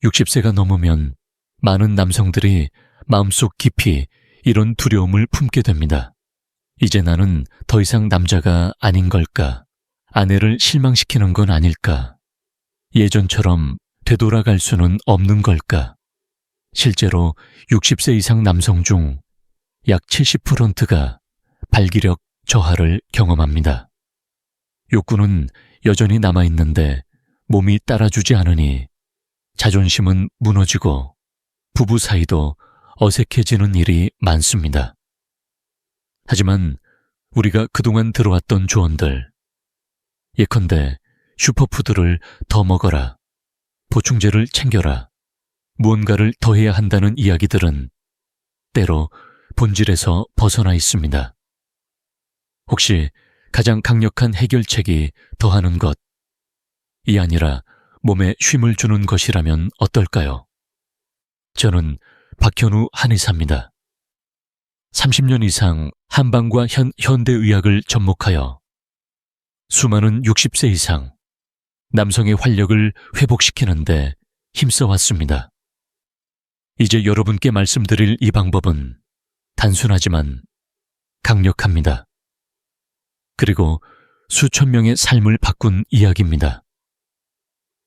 60세가 넘으면 많은 남성들이 마음속 깊이 이런 두려움을 품게 됩니다. 이제 나는 더 이상 남자가 아닌 걸까? 아내를 실망시키는 건 아닐까? 예전처럼 되돌아갈 수는 없는 걸까? 실제로 60세 이상 남성 중 약 70%가 발기력 저하를 경험합니다. 욕구는 여전히 남아있는데 몸이 따라주지 않으니 자존심은 무너지고 부부 사이도 어색해지는 일이 많습니다. 하지만 우리가 그동안 들어왔던 조언들, 예컨대 슈퍼푸드를 더 먹어라, 보충제를 챙겨라, 무언가를 더해야 한다는 이야기들은 때로 본질에서 벗어나 있습니다. 혹시 가장 강력한 해결책이 더하는 것, 이 아니라 몸에 쉼을 주는 것이라면 어떨까요? 저는 박현우 한의사입니다. 30년 이상 한방과 현대의학을 접목하여 수많은 60세 이상 남성의 활력을 회복시키는 데 힘써왔습니다. 이제 여러분께 말씀드릴 이 방법은 단순하지만 강력합니다. 그리고 수천 명의 삶을 바꾼 이야기입니다.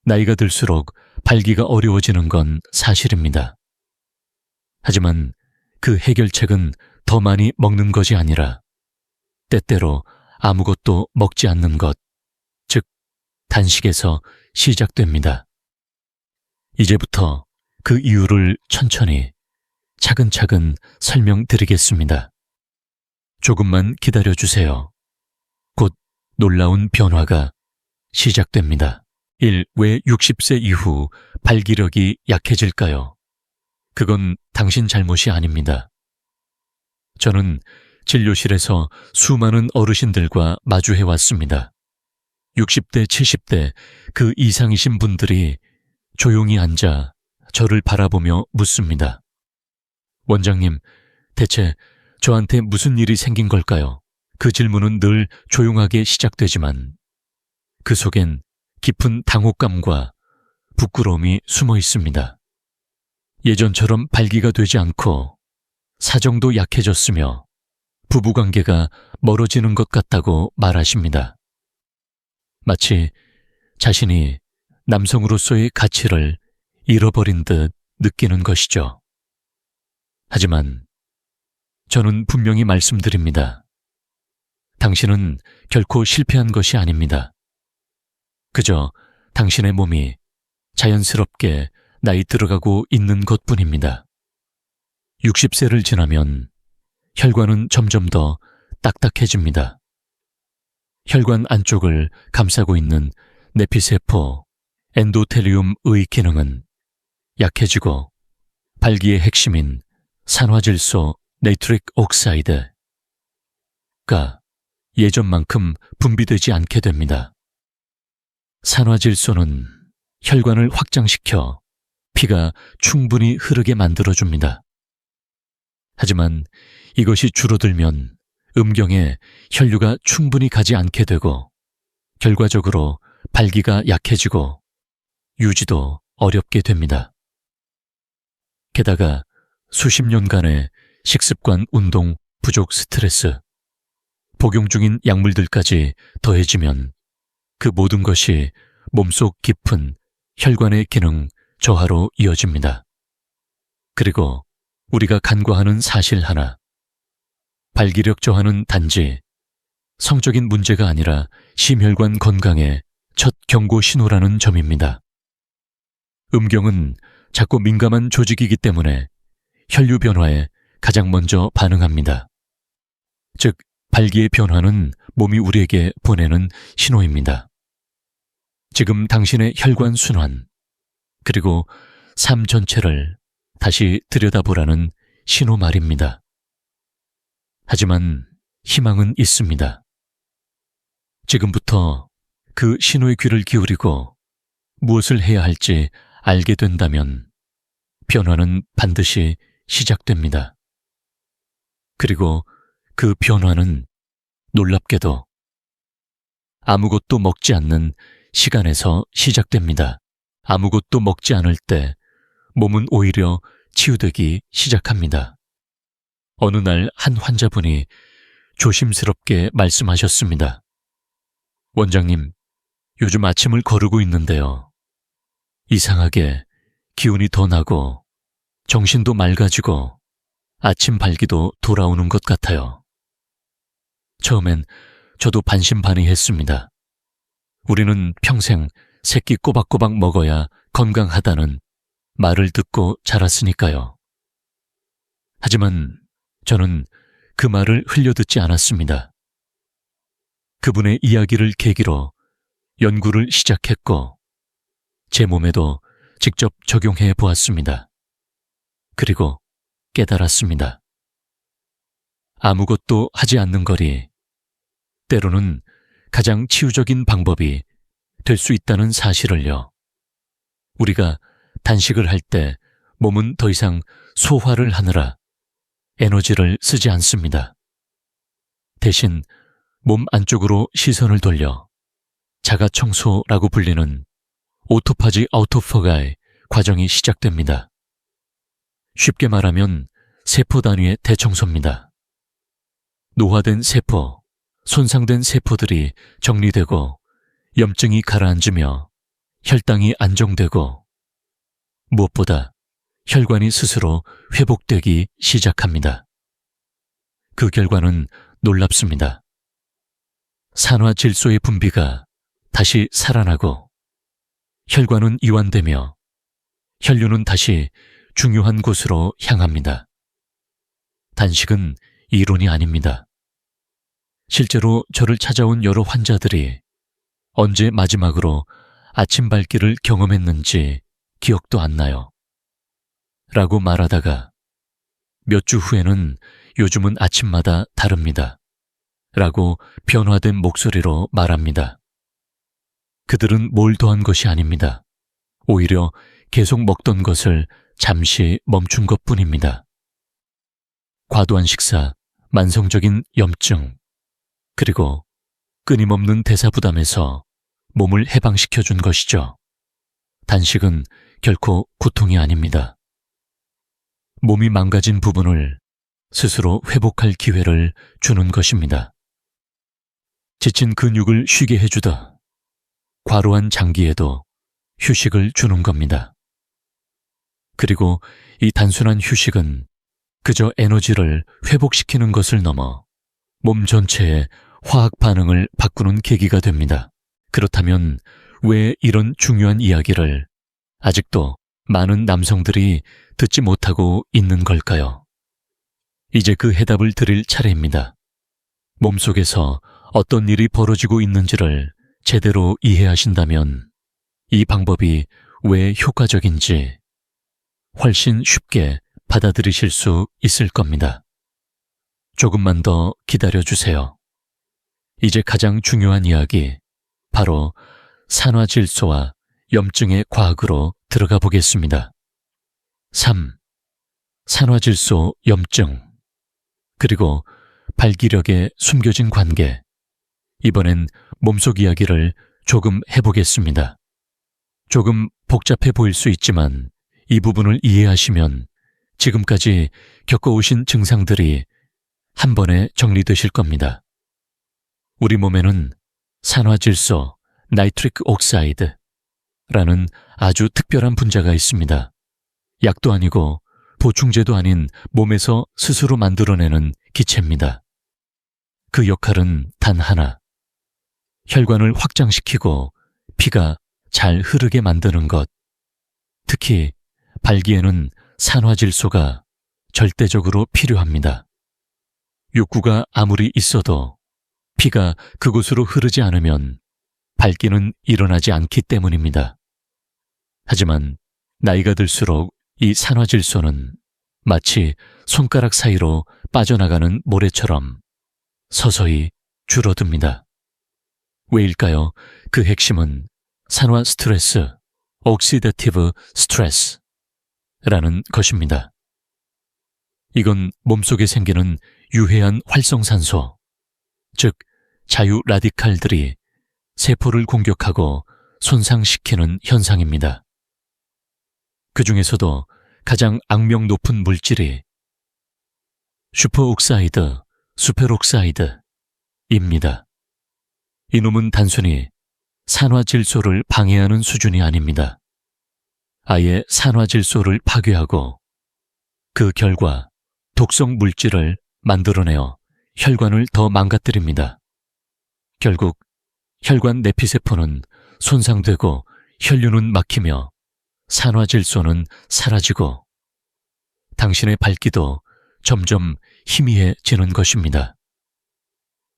나이가 들수록 발기가 어려워지는 건 사실입니다. 하지만 그 해결책은 더 많이 먹는 것이 아니라 때때로 아무것도 먹지 않는 것, 즉 단식에서 시작됩니다. 이제부터 그 이유를 천천히 차근차근 설명드리겠습니다. 조금만 기다려주세요. 곧 놀라운 변화가 시작됩니다. 1. 왜 60세 이후 발기력이 약해질까요? 그건 당신 잘못이 아닙니다. 저는 진료실에서 수많은 어르신들과 마주해왔습니다. 60대, 70대 그 이상이신 분들이 조용히 앉아 저를 바라보며 묻습니다. 원장님, 대체 저한테 무슨 일이 생긴 걸까요? 그 질문은 늘 조용하게 시작되지만 그 속엔 깊은 당혹감과 부끄러움이 숨어 있습니다. 예전처럼 발기가 되지 않고 사정도 약해졌으며 부부관계가 멀어지는 것 같다고 말하십니다. 마치 자신이 남성으로서의 가치를 잃어버린 듯 느끼는 것이죠. 하지만 저는 분명히 말씀드립니다. 당신은 결코 실패한 것이 아닙니다. 그저 당신의 몸이 자연스럽게 나이 들어가고 있는 것뿐입니다. 60세를 지나면 혈관은 점점 더 딱딱해집니다. 혈관 안쪽을 감싸고 있는 내피세포, 엔도텔리움의 기능은 약해지고 발기의 핵심인 산화질소 네이트릭 옥사이드가 예전만큼 분비되지 않게 됩니다. 산화질소는 혈관을 확장시켜 피가 충분히 흐르게 만들어줍니다. 하지만 이것이 줄어들면 음경에 혈류가 충분히 가지 않게 되고 결과적으로 발기가 약해지고 유지도 어렵게 됩니다. 게다가 수십 년간의 식습관, 운동, 부족, 스트레스, 복용 중인 약물들까지 더해지면 그 모든 것이 몸속 깊은 혈관의 기능 저하로 이어집니다. 그리고 우리가 간과하는 사실 하나, 발기력 저하는 단지 성적인 문제가 아니라 심혈관 건강의 첫 경고 신호라는 점입니다. 음경은 작고 민감한 조직이기 때문에 혈류 변화에 가장 먼저 반응합니다. 즉, 발기의 변화는 몸이 우리에게 보내는 신호입니다. 지금 당신의 혈관 순환, 그리고 삶 전체를 다시 들여다보라는 신호 말입니다. 하지만 희망은 있습니다. 지금부터 그 신호의 귀를 기울이고 무엇을 해야 할지 알게 된다면 변화는 반드시 시작됩니다. 그리고 그 변화는 놀랍게도 아무것도 먹지 않는 시간에서 시작됩니다. 아무것도 먹지 않을 때 몸은 오히려 치유되기 시작합니다. 어느 날 한 환자분이 조심스럽게 말씀하셨습니다. 원장님, 요즘 아침을 거르고 있는데요. 이상하게 기운이 더 나고 정신도 맑아지고 아침 발기도 돌아오는 것 같아요. 처음엔 저도 반신반의했습니다. 우리는 평생 새끼 꼬박꼬박 먹어야 건강하다는 말을 듣고 자랐으니까요. 하지만 저는 그 말을 흘려듣지 않았습니다. 그분의 이야기를 계기로 연구를 시작했고 제 몸에도 직접 적용해 보았습니다. 그리고 깨달았습니다. 아무것도 하지 않는 것이 때로는 가장 치유적인 방법이 될 수 있다는 사실을요. 우리가 단식을 할 때 몸은 더 이상 소화를 하느라 에너지를 쓰지 않습니다. 대신 몸 안쪽으로 시선을 돌려 자가 청소라고 불리는 오토파지 아우토포가의 과정이 시작됩니다. 쉽게 말하면 세포 단위의 대청소입니다. 노화된 세포, 손상된 세포들이 정리되고 염증이 가라앉으며 혈당이 안정되고 무엇보다 혈관이 스스로 회복되기 시작합니다. 그 결과는 놀랍습니다. 산화질소의 분비가 다시 살아나고 혈관은 이완되며 혈류는 다시 중요한 곳으로 향합니다. 단식은 이론이 아닙니다. 실제로 저를 찾아온 여러 환자들이 언제 마지막으로 아침 발기를 경험했는지 기억도 안 나요. 라고 말하다가 몇 주 후에는 요즘은 아침마다 다릅니다. 라고 변화된 목소리로 말합니다. 그들은 뭘 더한 것이 아닙니다. 오히려 계속 먹던 것을 잠시 멈춘 것뿐입니다. 과도한 식사, 만성적인 염증, 그리고 끊임없는 대사 부담에서 몸을 해방시켜준 것이죠. 단식은 결코 고통이 아닙니다. 몸이 망가진 부분을 스스로 회복할 기회를 주는 것입니다. 지친 근육을 쉬게 해주다. 과로한 장기에도 휴식을 주는 겁니다. 그리고 이 단순한 휴식은 그저 에너지를 회복시키는 것을 넘어 몸 전체의 화학 반응을 바꾸는 계기가 됩니다. 그렇다면 왜 이런 중요한 이야기를 아직도 많은 남성들이 듣지 못하고 있는 걸까요? 이제 그 해답을 드릴 차례입니다. 몸속에서 어떤 일이 벌어지고 있는지를 제대로 이해하신다면 이 방법이 왜 효과적인지 훨씬 쉽게 받아들이실 수 있을 겁니다. 조금만 더 기다려주세요. 이제 가장 중요한 이야기, 바로 산화질소와 염증의 과학으로 들어가 보겠습니다. 3. 산화질소, 염증, 그리고 발기력의 숨겨진 관계. 이번엔 몸속 이야기를 조금 해보겠습니다. 조금 복잡해 보일 수 있지만 이 부분을 이해하시면 지금까지 겪어오신 증상들이 한 번에 정리되실 겁니다. 우리 몸에는 산화질소, 나이트릭 옥사이드라는 아주 특별한 분자가 있습니다. 약도 아니고 보충제도 아닌 몸에서 스스로 만들어내는 기체입니다. 그 역할은 단 하나, 혈관을 확장시키고 피가 잘 흐르게 만드는 것. 특히 발기에는 산화질소가 절대적으로 필요합니다. 욕구가 아무리 있어도 피가 그곳으로 흐르지 않으면 발기는 일어나지 않기 때문입니다. 하지만 나이가 들수록 이 산화질소는 마치 손가락 사이로 빠져나가는 모래처럼 서서히 줄어듭니다. 왜일까요? 그 핵심은 산화 스트레스, 옥시다티브 스트레스라는 것입니다. 이건 몸속에 생기는 유해한 활성산소, 즉 자유 라디칼들이 세포를 공격하고 손상시키는 현상입니다. 그 중에서도 가장 악명 높은 물질이 슈퍼옥사이드, 수페록사이드입니다. 이놈은 단순히 산화질소를 방해하는 수준이 아닙니다. 아예 산화질소를 파괴하고 그 결과 독성 물질을 만들어내어 혈관을 더 망가뜨립니다. 결국 혈관 내피세포는 손상되고 혈류는 막히며 산화질소는 사라지고 당신의 발기도 점점 희미해지는 것입니다.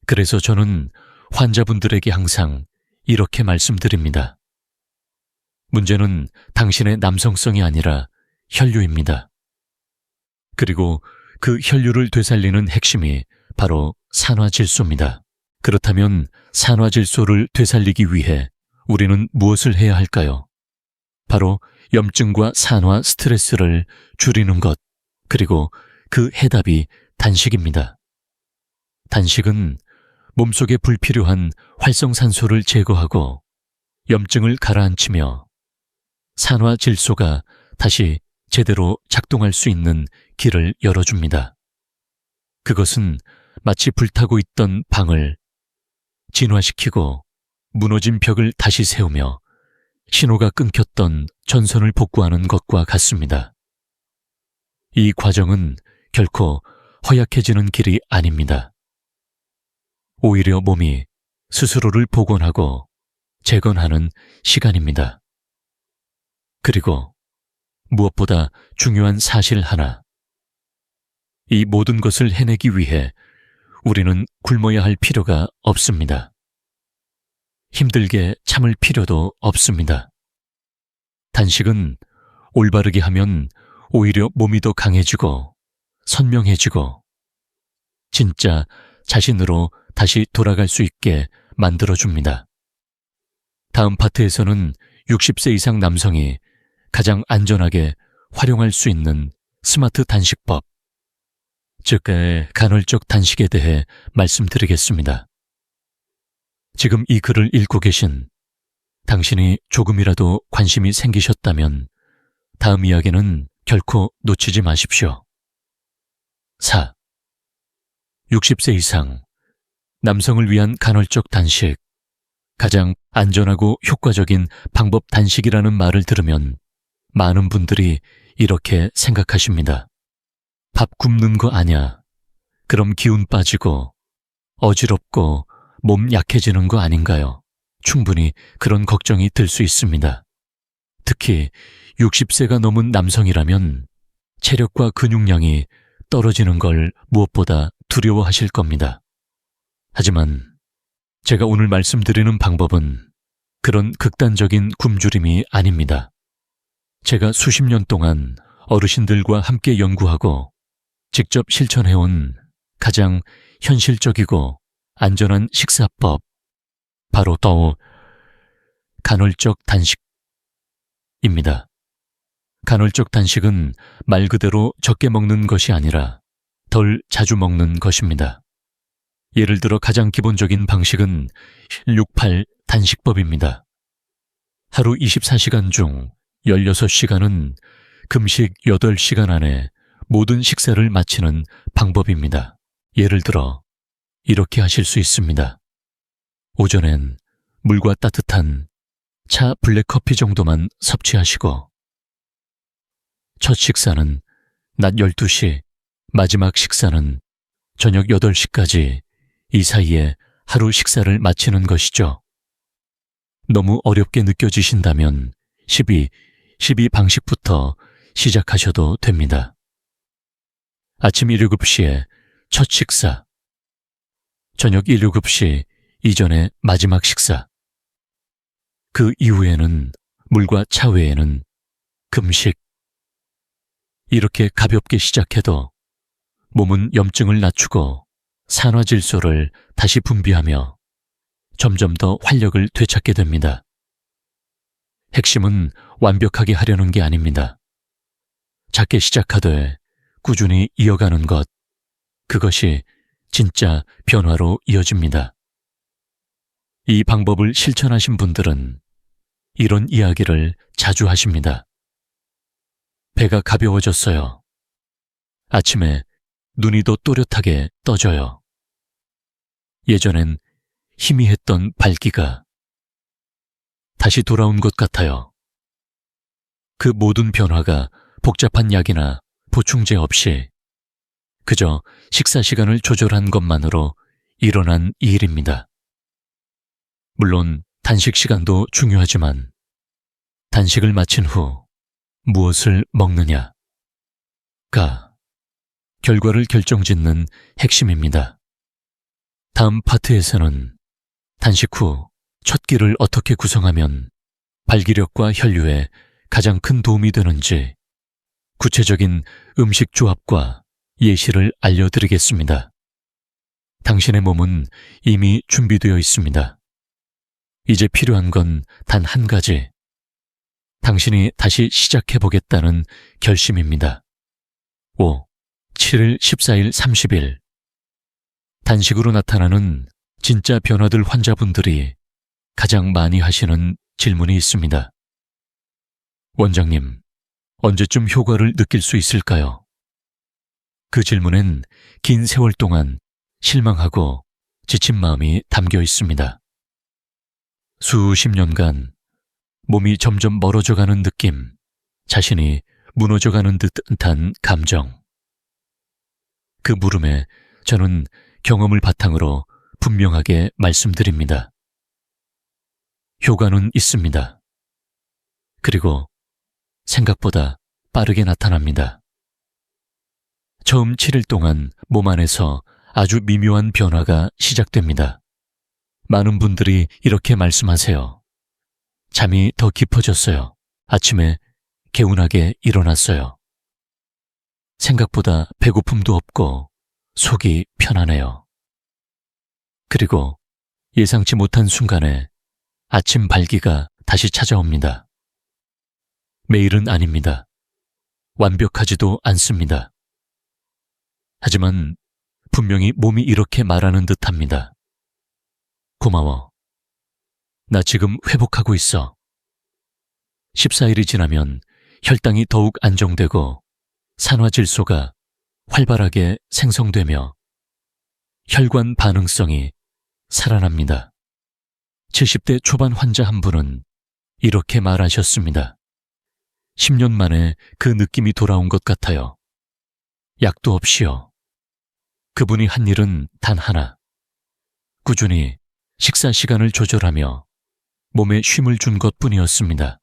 그래서 저는 환자분들에게 항상 이렇게 말씀드립니다. 문제는 당신의 남성성이 아니라 혈류입니다. 그리고 그 혈류를 되살리는 핵심이 바로 산화질소입니다. 그렇다면 산화질소를 되살리기 위해 우리는 무엇을 해야 할까요? 바로 염증과 산화 스트레스를 줄이는 것, 그리고 그 해답이 단식입니다. 단식은 몸속에 불필요한 활성산소를 제거하고 염증을 가라앉히며 산화질소가 다시 제대로 작동할 수 있는 길을 열어줍니다. 그것은 마치 불타고 있던 방을 진화시키고 무너진 벽을 다시 세우며 신호가 끊겼던 전선을 복구하는 것과 같습니다. 이 과정은 결코 허약해지는 길이 아닙니다. 오히려 몸이 스스로를 복원하고 재건하는 시간입니다. 그리고 무엇보다 중요한 사실 하나. 이 모든 것을 해내기 위해 우리는 굶어야 할 필요가 없습니다. 힘들게 참을 필요도 없습니다. 단식은 올바르게 하면 오히려 몸이 더 강해지고 선명해지고 진짜 자신으로 다시 돌아갈 수 있게 만들어줍니다. 다음 파트에서는 60세 이상 남성이 가장 안전하게 활용할 수 있는 스마트 단식법, 즉 간헐적 단식에 대해 말씀드리겠습니다. 지금 이 글을 읽고 계신 당신이 조금이라도 관심이 생기셨다면 다음 이야기는 결코 놓치지 마십시오. 4. 60세 이상 남성을 위한 간헐적 단식, 가장 안전하고 효과적인 방법 단식이라는 말을 들으면 많은 분들이 이렇게 생각하십니다. 밥 굶는 거 아냐? 그럼 기운 빠지고 어지럽고 몸 약해지는 거 아닌가요? 충분히 그런 걱정이 들 수 있습니다. 특히 60세가 넘은 남성이라면 체력과 근육량이 떨어지는 걸 무엇보다 두려워하실 겁니다. 하지만 제가 오늘 말씀드리는 방법은 그런 극단적인 굶주림이 아닙니다. 제가 수십 년 동안 어르신들과 함께 연구하고 직접 실천해온 가장 현실적이고 안전한 식사법, 바로 더 간헐적 단식입니다. 간헐적 단식은 말 그대로 적게 먹는 것이 아니라 덜 자주 먹는 것입니다. 예를 들어 가장 기본적인 방식은 168 단식법입니다. 하루 24시간 중 16시간은 금식 8시간 안에 모든 식사를 마치는 방법입니다. 예를 들어 이렇게 하실 수 있습니다. 오전엔 물과 따뜻한 차 블랙커피 정도만 섭취하시고 첫 식사는 낮 12시, 마지막 식사는 저녁 8시까지 이 사이에 하루 식사를 마치는 것이죠. 너무 어렵게 느껴지신다면 12 방식부터 시작하셔도 됩니다. 아침 7, 7시에 첫 식사, 저녁 7, 7시 이전에 마지막 식사, 그 이후에는 물과 차 외에는 금식. 이렇게 가볍게 시작해도 몸은 염증을 낮추고 산화질소를 다시 분비하며 점점 더 활력을 되찾게 됩니다. 핵심은 완벽하게 하려는 게 아닙니다. 작게 시작하되 꾸준히 이어가는 것, 그것이 진짜 변화로 이어집니다. 이 방법을 실천하신 분들은 이런 이야기를 자주 하십니다. 배가 가벼워졌어요. 아침에 눈이 더 또렷하게 떠져요. 예전엔 희미했던 발기가 다시 돌아온 것 같아요. 그 모든 변화가 복잡한 약이나 보충제 없이 그저 식사 시간을 조절한 것만으로 일어난 일입니다. 물론 단식 시간도 중요하지만 단식을 마친 후 무엇을 먹느냐가 결과를 결정짓는 핵심입니다. 다음 파트에서는 단식 후 첫 끼를 어떻게 구성하면 발기력과 혈류에 가장 큰 도움이 되는지 구체적인 음식 조합과 예시를 알려드리겠습니다. 당신의 몸은 이미 준비되어 있습니다. 이제 필요한 건 단 한 가지. 당신이 다시 시작해보겠다는 결심입니다. 5, 7일, 14일, 30일. 단식으로 나타나는 진짜 변화들 환자분들이 가장 많이 하시는 질문이 있습니다. 원장님, 언제쯤 효과를 느낄 수 있을까요? 그 질문엔 긴 세월 동안 실망하고 지친 마음이 담겨 있습니다. 수십 년간 몸이 점점 멀어져가는 느낌, 자신이 무너져가는 듯한 감정. 그 물음에 저는 경험을 바탕으로 분명하게 말씀드립니다. 효과는 있습니다. 그리고 생각보다 빠르게 나타납니다. 처음 7일 동안 몸 안에서 아주 미묘한 변화가 시작됩니다. 많은 분들이 이렇게 말씀하세요. 잠이 더 깊어졌어요. 아침에 개운하게 일어났어요. 생각보다 배고픔도 없고 속이 편안해요. 그리고 예상치 못한 순간에 아침 발기가 다시 찾아옵니다. 매일은 아닙니다. 완벽하지도 않습니다. 하지만 분명히 몸이 이렇게 말하는 듯합니다. 고마워. 나 지금 회복하고 있어. 14일이 지나면 혈당이 더욱 안정되고 산화질소가 활발하게 생성되며 혈관 반응성이 살아납니다. 70대 초반 환자 한 분은 이렇게 말하셨습니다. 10년 만에 그 느낌이 돌아온 것 같아요. 약도 없이요. 그분이 한 일은 단 하나. 꾸준히 식사 시간을 조절하며 몸에 쉼을 준 것뿐이었습니다.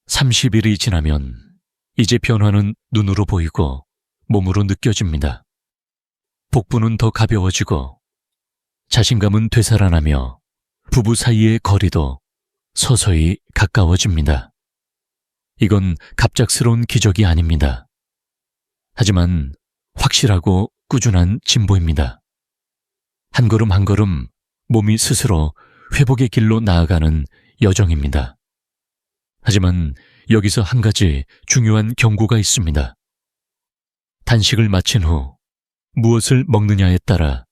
30일이 지나면 이제 변화는 눈으로 보이고 몸으로 느껴집니다. 복부는 더 가벼워지고 자신감은 되살아나며 부부 사이의 거리도 서서히 가까워집니다. 이건 갑작스러운 기적이 아닙니다. 하지만 확실하고 꾸준한 진보입니다. 한 걸음 한 걸음 몸이 스스로 회복의 길로 나아가는 여정입니다. 하지만 여기서 한 가지 중요한 경고가 있습니다. 단식을 마친 후 무엇을 먹느냐에 따라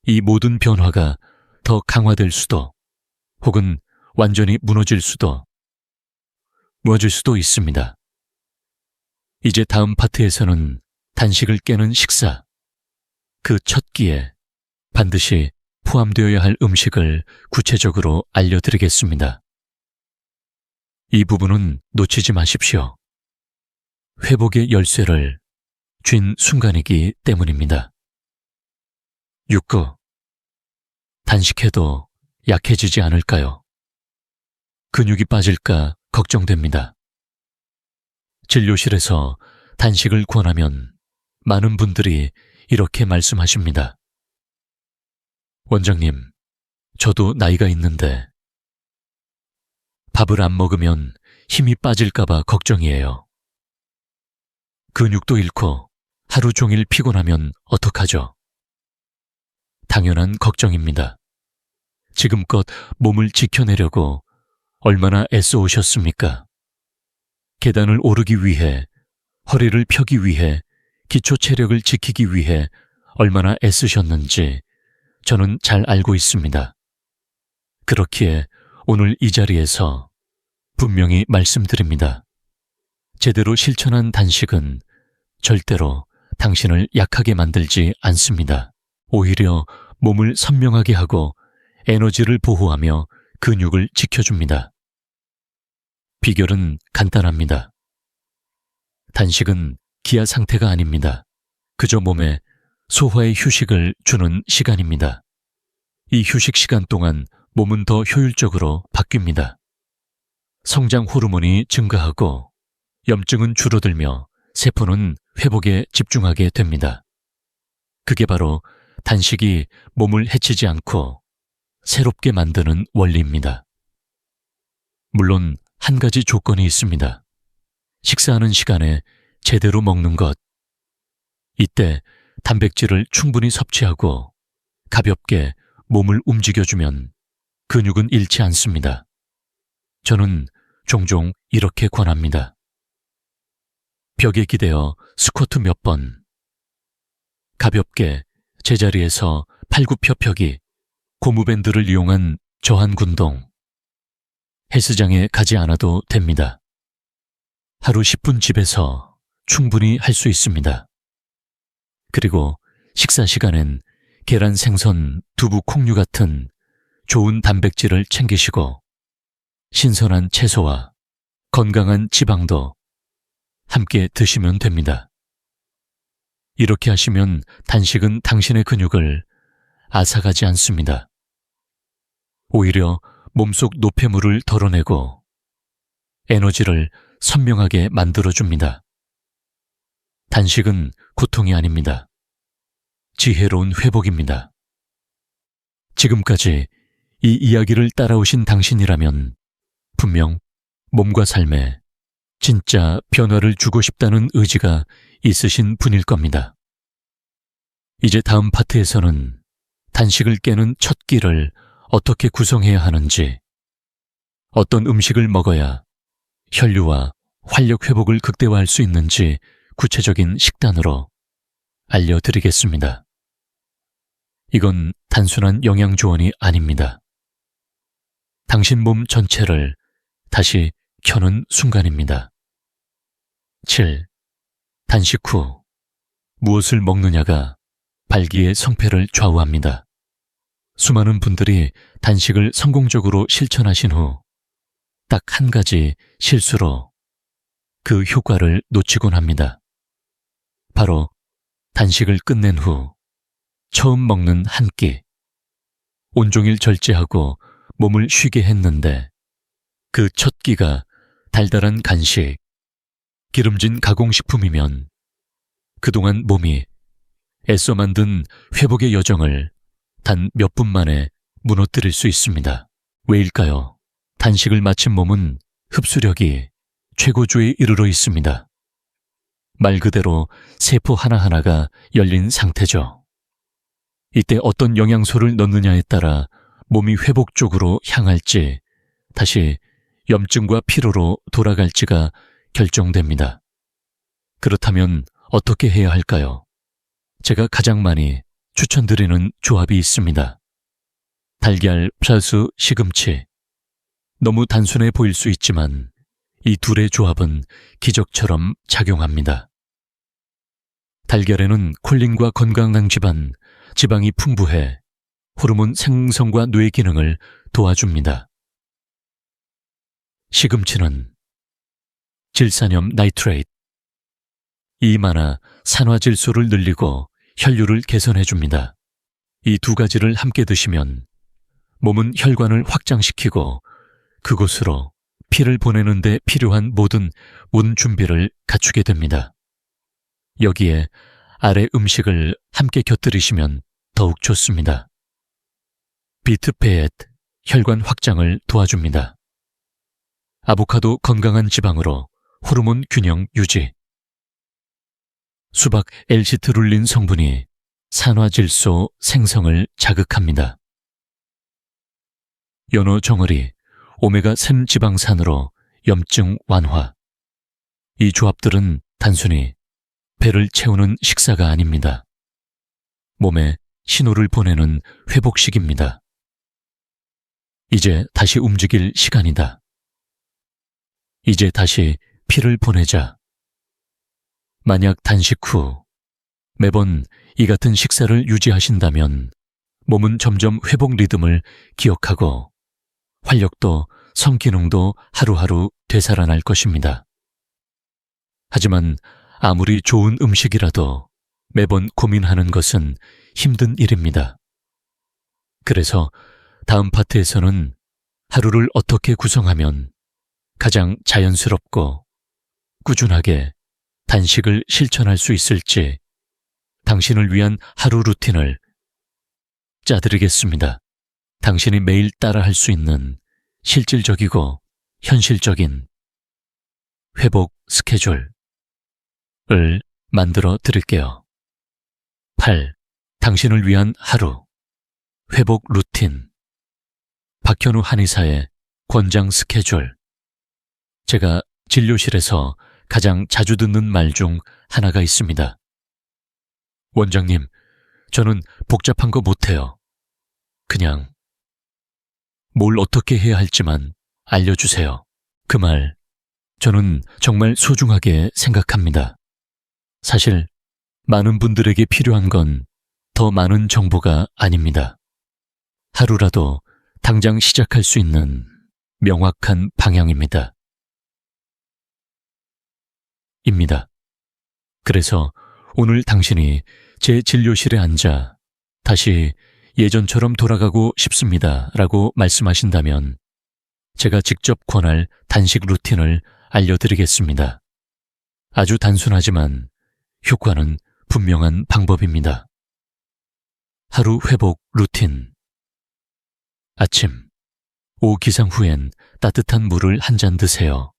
이 모든 변화가 더 강화될 수도 혹은 완전히 무너질 수도 있습니다. 이제 다음 파트에서는 단식을 깨는 식사, 그 첫 끼에 반드시 포함되어야 할 음식을 구체적으로 알려드리겠습니다. 이 부분은 놓치지 마십시오. 회복의 열쇠를 쥔 순간이기 때문입니다. 6구. 단식해도 약해지지 않을까요? 근육이 빠질까 걱정됩니다. 진료실에서 단식을 권하면 많은 분들이 이렇게 말씀하십니다. 원장님, 저도 나이가 있는데 밥을 안 먹으면 힘이 빠질까봐 걱정이에요. 근육도 잃고 하루 종일 피곤하면 어떡하죠? 당연한 걱정입니다. 지금껏 몸을 지켜내려고 얼마나 애써 오셨습니까? 계단을 오르기 위해, 허리를 펴기 위해, 기초 체력을 지키기 위해 얼마나 애쓰셨는지 저는 잘 알고 있습니다. 그렇기에 오늘 이 자리에서 분명히 말씀드립니다. 제대로 실천한 단식은 절대로 당신을 약하게 만들지 않습니다. 오히려 몸을 선명하게 하고 에너지를 보호하며 근육을 지켜줍니다. 비결은 간단합니다. 단식은 기아 상태가 아닙니다. 그저 몸에 소화의 휴식을 주는 시간입니다. 이 휴식 시간 동안 몸은 더 효율적으로 바뀝니다. 성장 호르몬이 증가하고 염증은 줄어들며 세포는 회복에 집중하게 됩니다. 그게 바로 단식이 몸을 해치지 않고 새롭게 만드는 원리입니다. 물론 한 가지 조건이 있습니다. 식사하는 시간에 제대로 먹는 것. 이때 단백질을 충분히 섭취하고 가볍게 몸을 움직여주면 근육은 잃지 않습니다. 저는 종종 이렇게 권합니다. 벽에 기대어 스쿼트 몇 번. 가볍게 제자리에서 팔굽혀펴기, 고무밴드를 이용한 저항운동. 헬스장에 가지 않아도 됩니다. 하루 10분 집에서 충분히 할 수 있습니다. 그리고 식사 시간엔 계란, 생선, 두부, 콩류 같은 좋은 단백질을 챙기시고 신선한 채소와 건강한 지방도 함께 드시면 됩니다. 이렇게 하시면 단식은 당신의 근육을 앗아가지 않습니다. 오히려 몸속 노폐물을 덜어내고 에너지를 선명하게 만들어줍니다. 단식은 고통이 아닙니다. 지혜로운 회복입니다. 지금까지 이 이야기를 따라오신 당신이라면 분명 몸과 삶에 진짜 변화를 주고 싶다는 의지가 있으신 분일 겁니다. 이제 다음 파트에서는 단식을 깨는 첫 끼를 어떻게 구성해야 하는지, 어떤 음식을 먹어야 혈류와 활력 회복을 극대화할 수 있는지 구체적인 식단으로 알려드리겠습니다. 이건 단순한 영양 조언이 아닙니다. 당신 몸 전체를 다시 켜는 순간입니다. 7. 단식 후 무엇을 먹느냐가 발기의 성패를 좌우합니다. 수많은 분들이 단식을 성공적으로 실천하신 후 딱 한 가지 실수로 그 효과를 놓치곤 합니다. 바로 단식을 끝낸 후 처음 먹는 한 끼. 온종일 절제하고 몸을 쉬게 했는데 그 첫 끼가 달달한 간식, 기름진 가공식품이면 그동안 몸이 애써 만든 회복의 여정을 단 몇 분 만에 무너뜨릴 수 있습니다. 왜일까요? 단식을 마친 몸은 흡수력이 최고조에 이르러 있습니다. 말 그대로 세포 하나하나가 열린 상태죠. 이때 어떤 영양소를 넣느냐에 따라 몸이 회복 쪽으로 향할지, 다시 염증과 피로로 돌아갈지가 결정됩니다. 그렇다면 어떻게 해야 할까요? 제가 가장 많이 추천드리는 조합이 있습니다. 달걀 플러스 시금치. 너무 단순해 보일 수 있지만 이 둘의 조합은 기적처럼 작용합니다. 달걀에는 콜린과 건강한 지방, 지방이 풍부해 호르몬 생성과 뇌 기능을 도와줍니다. 시금치는 질산염 나이트레이트, 이만화 산화질소를 늘리고 혈류를 개선해줍니다. 이 두 가지를 함께 드시면 몸은 혈관을 확장시키고 그곳으로 피를 보내는 데 필요한 모든 준비를 갖추게 됩니다. 여기에 아래 음식을 함께 곁들이시면 더욱 좋습니다. 비트페앳, 혈관 확장을 도와줍니다. 아보카도 건강한 지방으로 호르몬 균형 유지. 수박 엘시트룰린 성분이 산화질소 생성을 자극합니다. 연어 정어리, 오메가3 지방산으로 염증 완화. 이 조합들은 단순히 배를 채우는 식사가 아닙니다. 몸에 신호를 보내는 회복식입니다. 이제 다시 움직일 시간이다. 이제 다시 피를 보내자. 만약 단식 후 매번 이 같은 식사를 유지하신다면 몸은 점점 회복 리듬을 기억하고 활력도 성기능도 하루하루 되살아날 것입니다. 하지만 아무리 좋은 음식이라도 매번 고민하는 것은 힘든 일입니다. 그래서 다음 파트에서는 하루를 어떻게 구성하면 가장 자연스럽고 꾸준하게 단식을 실천할 수 있을지 당신을 위한 하루 루틴을 짜드리겠습니다. 당신이 매일 따라 할 수 있는 실질적이고 현실적인 회복 스케줄을 만들어 드릴게요. 8. 당신을 위한 하루 회복 루틴 박현우 한의사의 권장 스케줄. 제가 진료실에서 가장 자주 듣는 말 중 하나가 있습니다. 원장님, 저는 복잡한 거 못해요. 그냥 뭘 어떻게 해야 할지만 알려주세요. 그 말, 저는 정말 소중하게 생각합니다. 사실 많은 분들에게 필요한 건 더 많은 정보가 아닙니다. 하루라도 당장 시작할 수 있는 명확한 방향입니다. 그래서 오늘 당신이 제 진료실에 앉아 다시 예전처럼 돌아가고 싶습니다 라고 말씀하신다면 제가 직접 권할 단식 루틴을 알려드리겠습니다. 아주 단순하지만 효과는 분명한 방법입니다. 하루 회복 루틴. 아침, 오후 기상 후엔 따뜻한 물을 한 잔 드세요.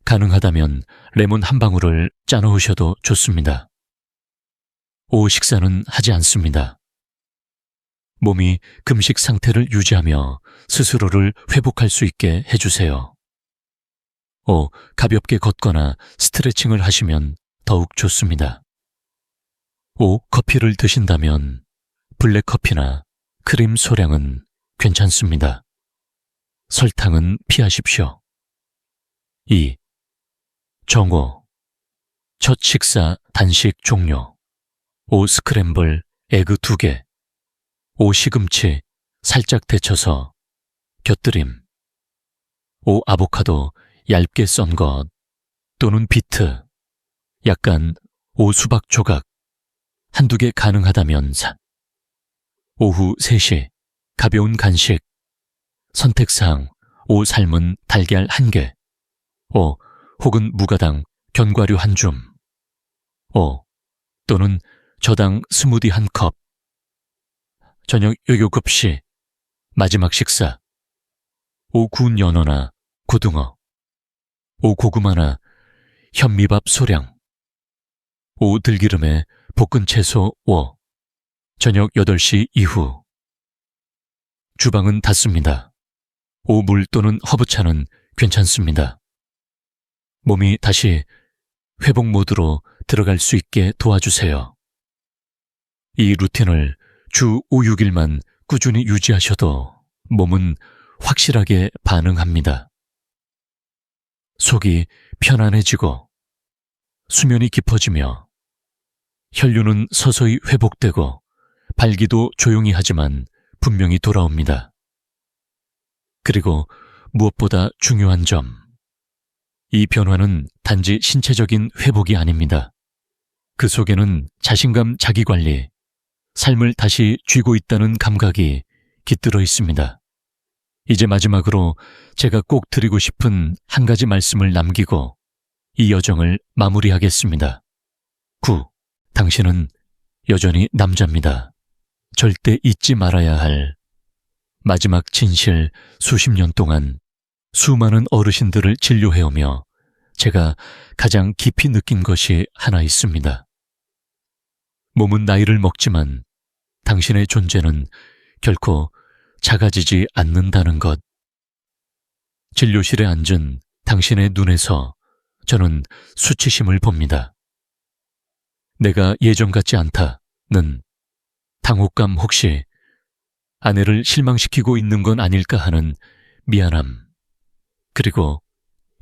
가능하다면 레몬 한 방울을 짜 넣으셔도 좋습니다. 오후 식사는 하지 않습니다. 몸이 금식 상태를 유지하며 스스로를 회복할 수 있게 해주세요. 가볍게 걷거나 스트레칭을 하시면 더욱 좋습니다. 커피를 드신다면 블랙커피나 크림 소량은 괜찮습니다. 설탕은 피하십시오. 2. 정오. 첫 식사 단식 종료. 스크램블 에그 2개. 시금치 살짝 데쳐서 곁들임. 아보카도 얇게 썬 것 또는 비트. 약간 수박 조각 한두 개 가능하다면 오후 3시 가벼운 간식. 선택사항 삶은 달걀 1개. 혹은 무가당 견과류 한 줌. 또는 저당 스무디 1컵. 저녁 요요급식 마지막 식사. 구운 연어나 고등어. 고구마나 현미밥 소량. 들기름에 볶은 채소 저녁 8시 이후. 주방은 닫습니다. 물 또는 허브차는 괜찮습니다. 몸이 다시 회복 모드로 들어갈 수 있게 도와주세요. 이 루틴을 주 5, 6일만 꾸준히 유지하셔도 몸은 확실하게 반응합니다. 속이 편안해지고 수면이 깊어지며 혈류는 서서히 회복되고 발기도 조용히 하지만 분명히 돌아옵니다. 그리고 무엇보다 중요한 점, 이 변화는 단지 신체적인 회복이 아닙니다. 그 속에는 자신감, 자기관리, 삶을 다시 쥐고 있다는 감각이 깃들어 있습니다. 이제 마지막으로 제가 꼭 드리고 싶은 한 가지 말씀을 남기고 이 여정을 마무리하겠습니다. 9. 당신은 여전히 남자입니다. 절대 잊지 말아야 할 마지막 진실. 수십 년 동안 수많은 어르신들을 진료해오며 제가 가장 깊이 느낀 것이 하나 있습니다. 몸은 나이를 먹지만 당신의 존재는 결코 작아지지 않는다는 것. 진료실에 앉은 당신의 눈에서 저는 수치심을 봅니다. 내가 예전 같지 않다는 당혹감, 혹시 아내를 실망시키고 있는 건 아닐까 하는 미안함, 그리고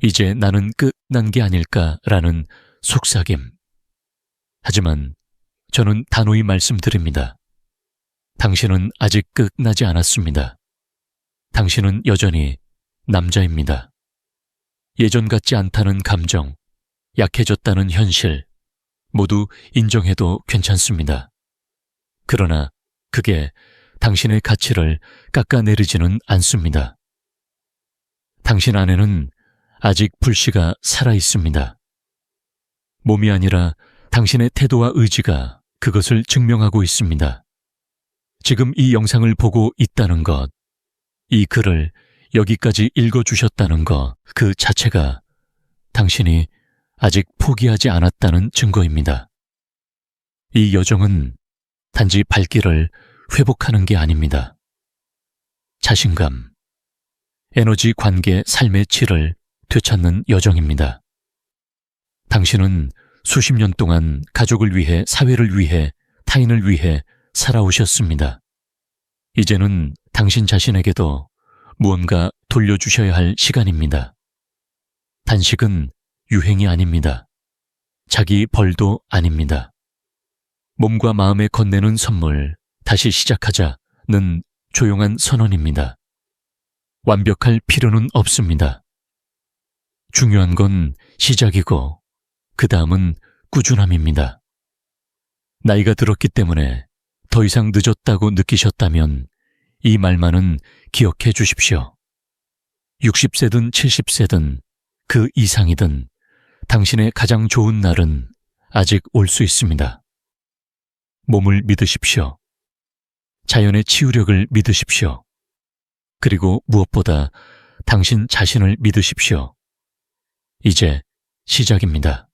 이제 나는 끝난 게 아닐까라는 속삭임. 하지만 저는 단호히 말씀드립니다. 당신은 아직 끝나지 않았습니다. 당신은 여전히 남자입니다. 예전 같지 않다는 감정, 약해졌다는 현실, 모두 인정해도 괜찮습니다. 그러나 그게 당신의 가치를 깎아내리지는 않습니다. 당신 안에는 아직 불씨가 살아있습니다. 몸이 아니라 당신의 태도와 의지가 그것을 증명하고 있습니다. 지금 이 영상을 보고 있다는 것, 이 글을 여기까지 읽어주셨다는 것, 그 자체가 당신이 아직 포기하지 않았다는 증거입니다. 이 여정은 단지 발길을 회복하는 게 아닙니다. 자신감, 에너지 관계 삶의 질을 되찾는 여정입니다. 당신은 수십 년 동안 가족을 위해, 사회를 위해, 타인을 위해 살아오셨습니다. 이제는 당신 자신에게도 무언가 돌려주셔야 할 시간입니다. 단식은 유행이 아닙니다. 자기 벌도 아닙니다. 몸과 마음에 건네는 선물, 다시 시작하자는 조용한 선언입니다. 완벽할 필요는 없습니다. 중요한 건 시작이고 그 다음은 꾸준함입니다. 나이가 들었기 때문에 더 이상 늦었다고 느끼셨다면 이 말만은 기억해 주십시오. 60세든 70세든 그 이상이든 당신의 가장 좋은 날은 아직 올 수 있습니다. 몸을 믿으십시오. 자연의 치유력을 믿으십시오. 그리고 무엇보다 당신 자신을 믿으십시오. 이제 시작입니다.